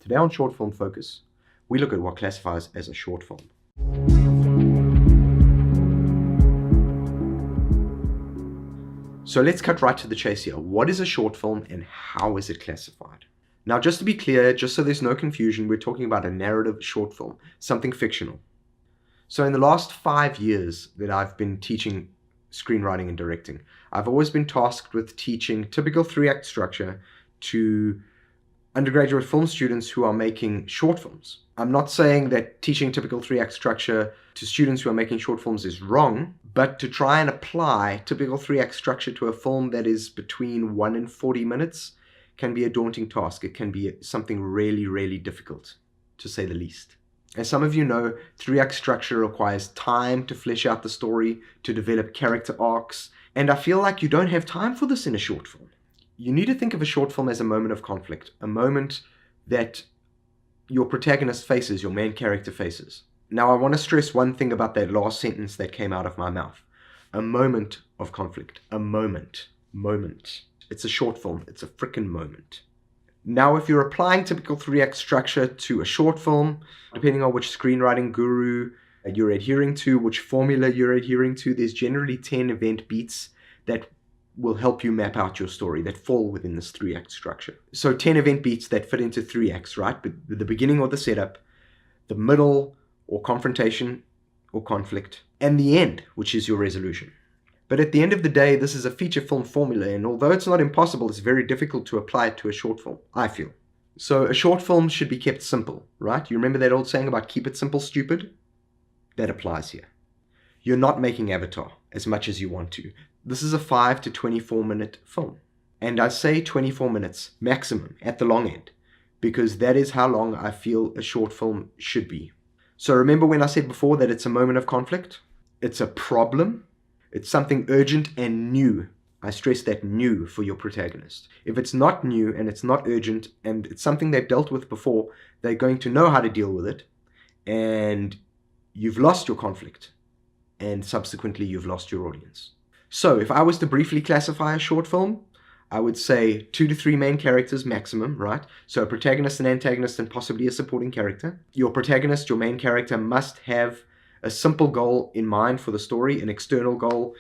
Today on Short Film Focus, we look at what classifies as a short film. So let's cut right to the chase here. What is a short film and how is it classified? Now, just to be clear, just so there's no confusion, we're talking about a narrative short film, something fictional. So in the last 5 years that I've been teaching screenwriting and directing, I've always been tasked with teaching typical 3-act structure to undergraduate film students who are making short films. I'm not saying that teaching typical 3-act structure to students who are making short films is wrong, but to try and apply typical 3-act structure to a film that is between 1 and 40 minutes can be a daunting task. It can be something really, really difficult, to say the least. As some of you know, 3-act structure requires time to flesh out the story, to develop character arcs, and I feel like you don't have time for this in a short film. You need to think of a short film as a moment of conflict, a moment that your protagonist faces, your main character faces. Now, I want to stress one thing about that last sentence that came out of my mouth. A moment of conflict. A moment. Moment. It's a short film. It's a frickin' moment. Now, if you're applying typical 3-act structure to a short film, depending on which screenwriting guru you're adhering to, which formula you're adhering to, there's generally 10 event beats that will help you map out your story that fall within this 3-act structure. So 10 event beats that fit into 3 acts, right? But the beginning or the setup, the middle or confrontation or conflict, and the end, which is your resolution. But at the end of the day, this is a feature film formula, and although it's not impossible, it's very difficult to apply it to a short film, I feel. So a short film should be kept simple, right? You remember that old saying about keep it simple, stupid? That applies here. You're not making Avatar as much as you want to. This is a 5 to 24 minute film. And I say 24 minutes maximum at the long end, because that is how long I feel a short film should be. So remember when I said before that it's a moment of conflict? It's a problem. It's something urgent and new. I stress that new for your protagonist. If it's not new and it's not urgent and it's something they've dealt with before, they're going to know how to deal with it, and you've lost your conflict, and subsequently you've lost your audience. So if I was to briefly classify a short film, I would say 2 to 3 main characters maximum, right? So a protagonist, an antagonist, and possibly a supporting character. Your protagonist, your main character, must have a simple goal in mind for the story, an external goal,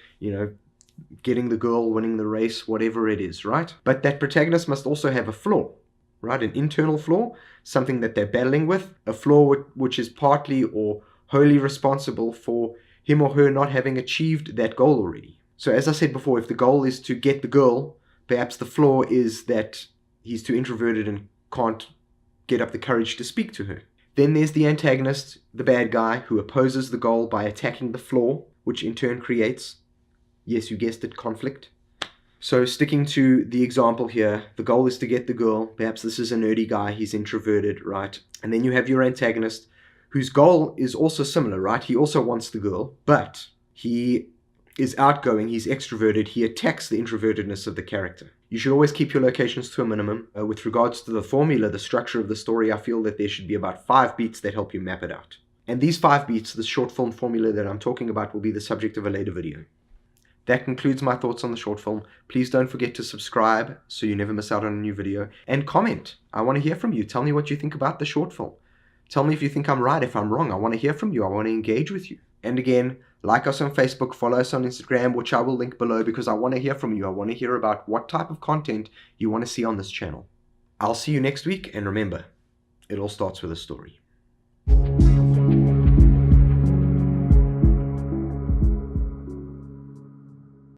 getting the girl, winning the race, whatever it is, right? But that protagonist must also have a flaw, right? An internal flaw, something that they're battling with, a flaw which is partly or wholly responsible for him or her not having achieved that goal already. So as I said before, if the goal is to get the girl, perhaps the flaw is that he's too introverted and can't get up the courage to speak to her. Then there's the antagonist, the bad guy, who opposes the goal by attacking the flaw, which in turn creates, yes, you guessed it, conflict. So sticking to the example here, the goal is to get the girl. Perhaps this is a nerdy guy, he's introverted, right? And then you have your antagonist, whose goal is also similar, right? He also wants the girl, but he is outgoing, he's extroverted, he attacks the introvertedness of the character. You should always keep your locations to a minimum. With regards to the formula, the structure of the story, I feel that there should be about 5 beats that help you map it out. And these 5 beats, the short film formula that I'm talking about, will be the subject of a later video. That concludes my thoughts on the short film. Please don't forget to subscribe so you never miss out on a new video. And comment. I want to hear from you. Tell me what you think about the short film. Tell me if you think I'm right, if I'm wrong. I want to hear from you. I want to engage with you. And again, like us on Facebook, follow us on Instagram, which I will link below, because I want to hear from you. I want to hear about what type of content you want to see on this channel. I'll see you next week, and remember, it all starts with a story.